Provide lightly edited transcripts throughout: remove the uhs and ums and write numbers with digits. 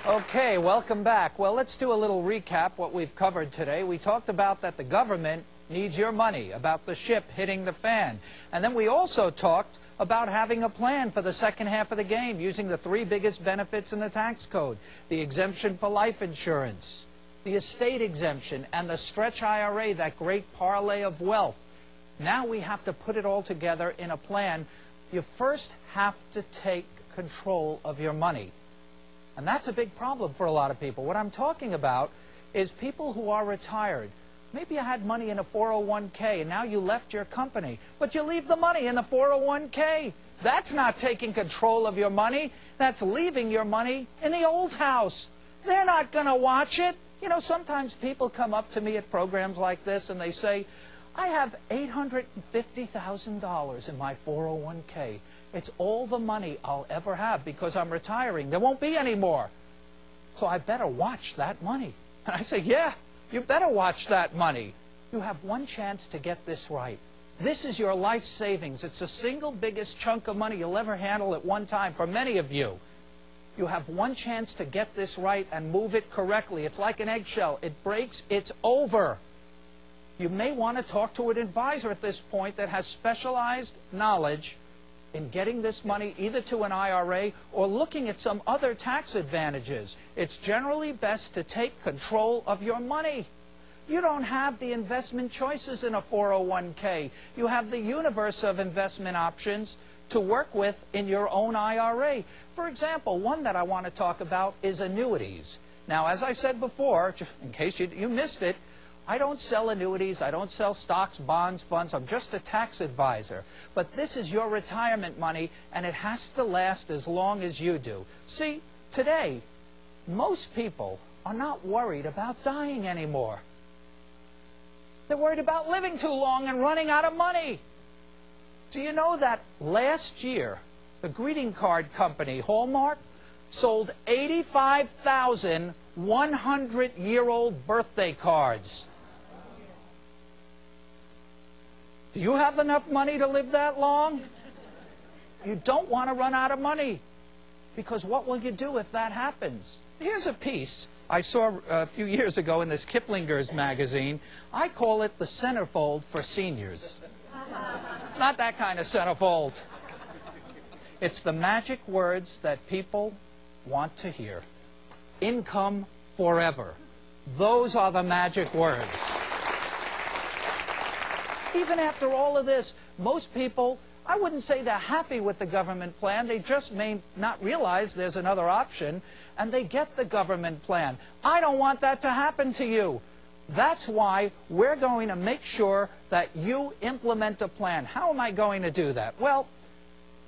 Okay, welcome back. Well, let's do a little recap what we've covered today. We talked about that the government needs your money, about the ship hitting the fan. And then we also talked about having a plan for the second half of the game using the three biggest benefits in the tax code: the exemption for life insurance, the estate exemption, and the stretch IRA, that great parlay of wealth. Now we have to put it all together in a plan. You first have to take control of your money. And that's a big problem for a lot of people. What I'm talking about is people who are retired. Maybe you had money in a 401k and now you left your company, but you leave the money in the 401k. That's not taking control of your money. That's leaving your money in the old house. They're not going to watch it. You know, sometimes people come up to me at programs like this and they say, I have $850,000 in my 401k. It's all the money I'll ever have because I'm retiring. There won't be any more. So I better watch that money. And I say, yeah, you better watch that money. You have one chance to get this right. This is your life savings. It's the single biggest chunk of money you'll ever handle at one time for many of you. You have one chance to get this right and move it correctly. It's like an eggshell. It breaks, it's over. You may want to talk to an advisor at this point that has specialized knowledge in getting this money either to an IRA or looking at some other tax advantages. It's generally best to take control of your money. You don't have the investment choices in a 401k. You have the universe of investment options to work with in your own IRA. For example, one that I want to talk about is annuities. Now, as I said before, in case you missed it, I don't sell annuities, I don't sell stocks, bonds, funds, I'm just a tax advisor. But this is your retirement money, and it has to last as long as you do. See, today, most people are not worried about dying anymore. They're worried about living too long and running out of money. Do you know that last year, the greeting card company, Hallmark, sold 85,000 100-year-old birthday cards? Do you have enough money to live that long? You don't want to run out of money, because what will you do if that happens? Here's a piece I saw a few years ago in this Kiplinger's magazine. I call it the centerfold for seniors. It's not that kind of centerfold. It's the magic words that people want to hear. Income forever. Those are the magic words. Even after all of this, most people, I wouldn't say they're happy with the government plan. They just may not realize there's another option, and they get the government plan. I don't want that to happen to you. That's why we're going to make sure that you implement a plan. How am I going to do that? Well,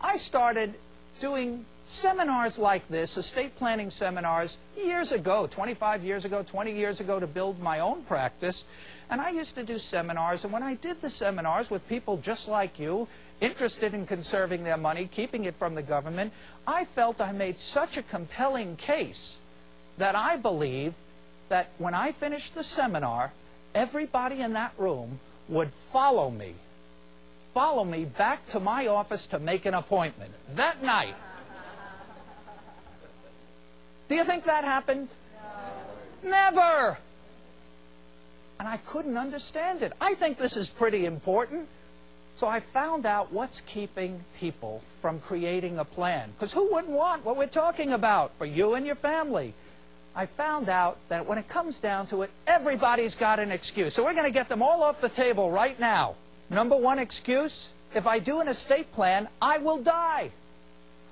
I started doing seminars like this, estate planning seminars, years ago, 25 years ago, 20 years ago, to build my own practice. And I used to do seminars, and when I did the seminars with people just like you, interested in conserving their money, keeping it from the government, I felt I made such a compelling case that I believe that when I finished the seminar, everybody in that room would follow me back to my office to make an appointment that night. Do you think that happened? No. Never! And I couldn't understand it. I think this is pretty important. So I found out what's keeping people from creating a plan. Because who wouldn't want what we're talking about for you and your family? I found out that when it comes down to it, everybody's got an excuse. So we're going to get them all off the table right now. Number one excuse, if I do an estate plan, I will die.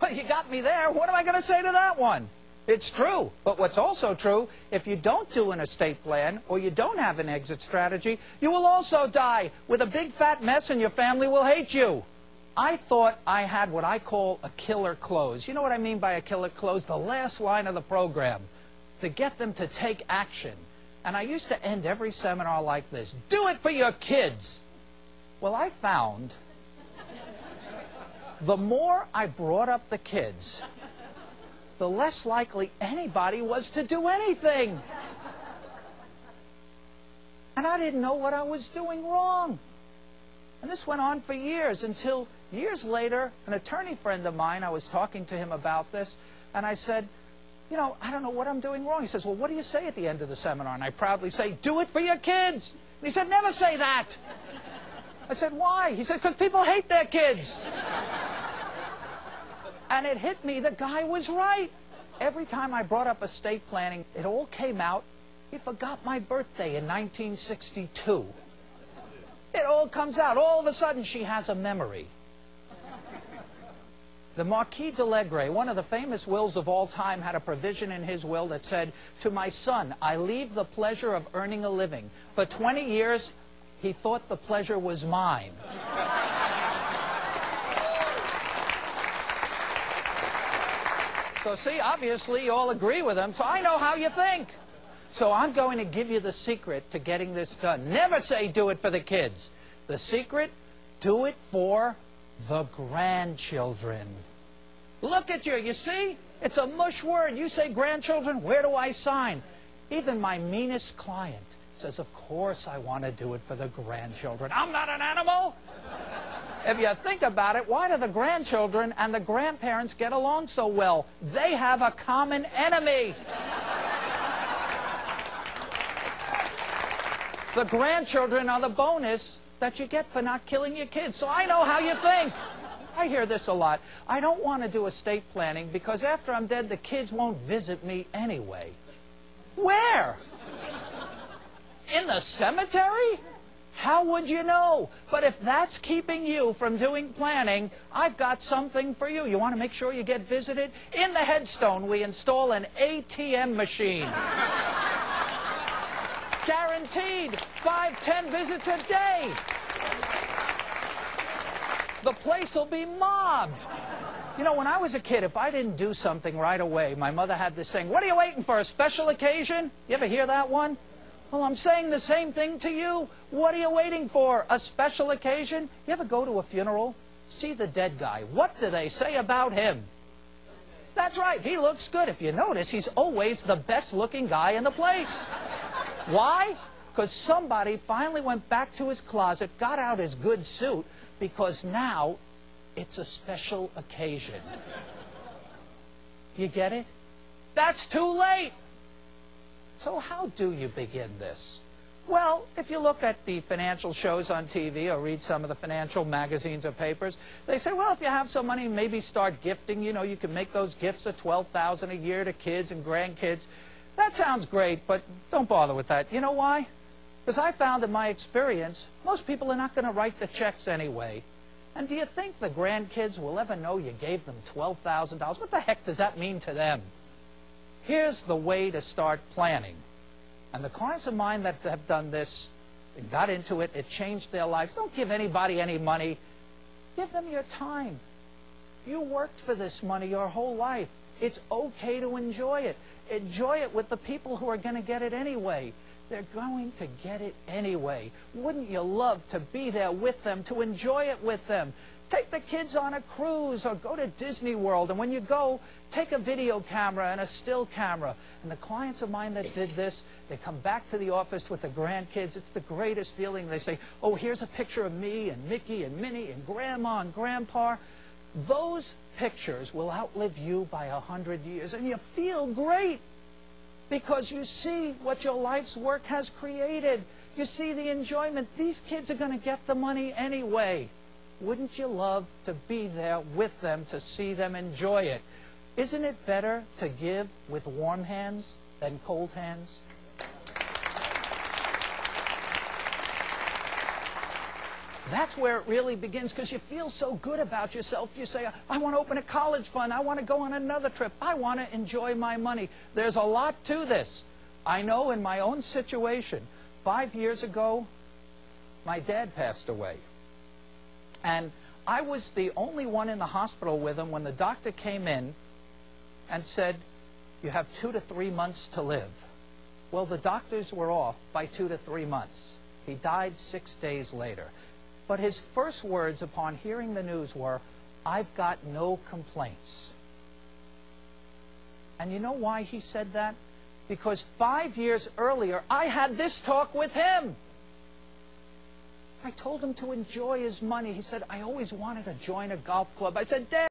Well, you got me there. What am I going to say to that one? It's true. But what's also true, if you don't do an estate plan or you don't have an exit strategy, you will also die with a big fat mess and your family will hate you. I thought I had what I call a killer close. You know what I mean by a killer close? The last line of the program, to get them to take action. And I used to end every seminar like this: do it for your kids. Well, I found the more I brought up the kids, the less likely anybody was to do anything. And I didn't know what I was doing wrong. And this went on for years, until years later, an attorney friend of mine, I was talking to him about this, and I said, you know, I don't know what I'm doing wrong. He says, well, what do you say at the end of the seminar? And I proudly say, do it for your kids. And he said, never say that. I said, why? He said, because people hate their kids. And it hit me, the guy was right. Every time I brought up estate planning, it all came out. He forgot my birthday in 1962. It all comes out. All of a sudden, she has a memory. The Marquis de Legre, one of the famous wills of all time, had a provision in his will that said, to my son, I leave the pleasure of earning a living. For 20 years, he thought the pleasure was mine. So see, obviously you all agree with him, so I know how you think. So I'm going to give you the secret to getting this done. Never say do it for the kids. The secret, do it for the grandchildren. Look at you, you see? It's a mush word. You say grandchildren, where do I sign? Even my meanest client says, of course I want to do it for the grandchildren. I'm not an animal. If you think about it, why do the grandchildren and the grandparents get along so well? They have a common enemy. The grandchildren are the bonus that you get for not killing your kids. So I know how you think. I hear this a lot. I don't want to do estate planning because after I'm dead, the kids won't visit me anyway. Where? In the cemetery? How would you know? But if that's keeping you from doing planning, I've got something for you. You want to make sure you get visited? In the headstone, we install an ATM machine. Guaranteed 5-10 visits a day. The place will be mobbed. You know, when I was a kid, if I didn't do something right away, my mother had this saying, what are you waiting for, a special occasion? You ever hear that one? Well, I'm saying the same thing to you. What are you waiting for? A special occasion? You ever go to a funeral? See the dead guy. What do they say about him? That's right. He looks good. If you notice, he's always the best-looking guy in the place. Why? Because somebody finally went back to his closet, got out his good suit, because now it's a special occasion. You get it? That's too late. So how do you begin this? Well, if you look at the financial shows on TV or read some of the financial magazines or papers, they say, well, if you have some money, maybe start gifting. You know, you can make those gifts of $12,000 a year to kids and grandkids. That sounds great, but don't bother with that. You know why? Because I found in my experience, most people are not going to write the checks anyway. And do you think the grandkids will ever know you gave them $12,000? What the heck does that mean to them? Here's the way to start planning. And the clients of mine that have done this, and got into it, it changed their lives. Don't give anybody any money. Give them your time. You worked for this money your whole life. It's okay to enjoy it. Enjoy it with the people who are going to get it anyway. They're going to get it anyway. Wouldn't you love to be there with them, to enjoy it with them? Take the kids on a cruise or go to Disney World. And when you go, take a video camera and a still camera. And the clients of mine that did this, they come back to the office with the grandkids. It's the greatest feeling. They say, oh, here's a picture of me and Mickey and Minnie and Grandma and Grandpa. Those pictures will outlive you by 100 years. And you feel great because you see what your life's work has created. You see the enjoyment. These kids are going to get the money anyway. Wouldn't you love to be there with them to see them enjoy it? Isn't it better to give with warm hands than cold hands? That's where it really begins, because you feel so good about yourself. You say, I want to open a college fund. I want to go on another trip. I want to enjoy my money. There's a lot to this. I know in my own situation, 5 years ago, my dad passed away. And I was the only one in the hospital with him when the doctor came in and said, you have 2 to 3 months to live. Well, the doctors were off by 2 to 3 months. He died 6 days later. But his first words upon hearing the news were, I've got no complaints. And you know why he said that? Because 5 years earlier, I had this talk with him. I told him to enjoy his money. He said, I always wanted to join a golf club. I said, Dad,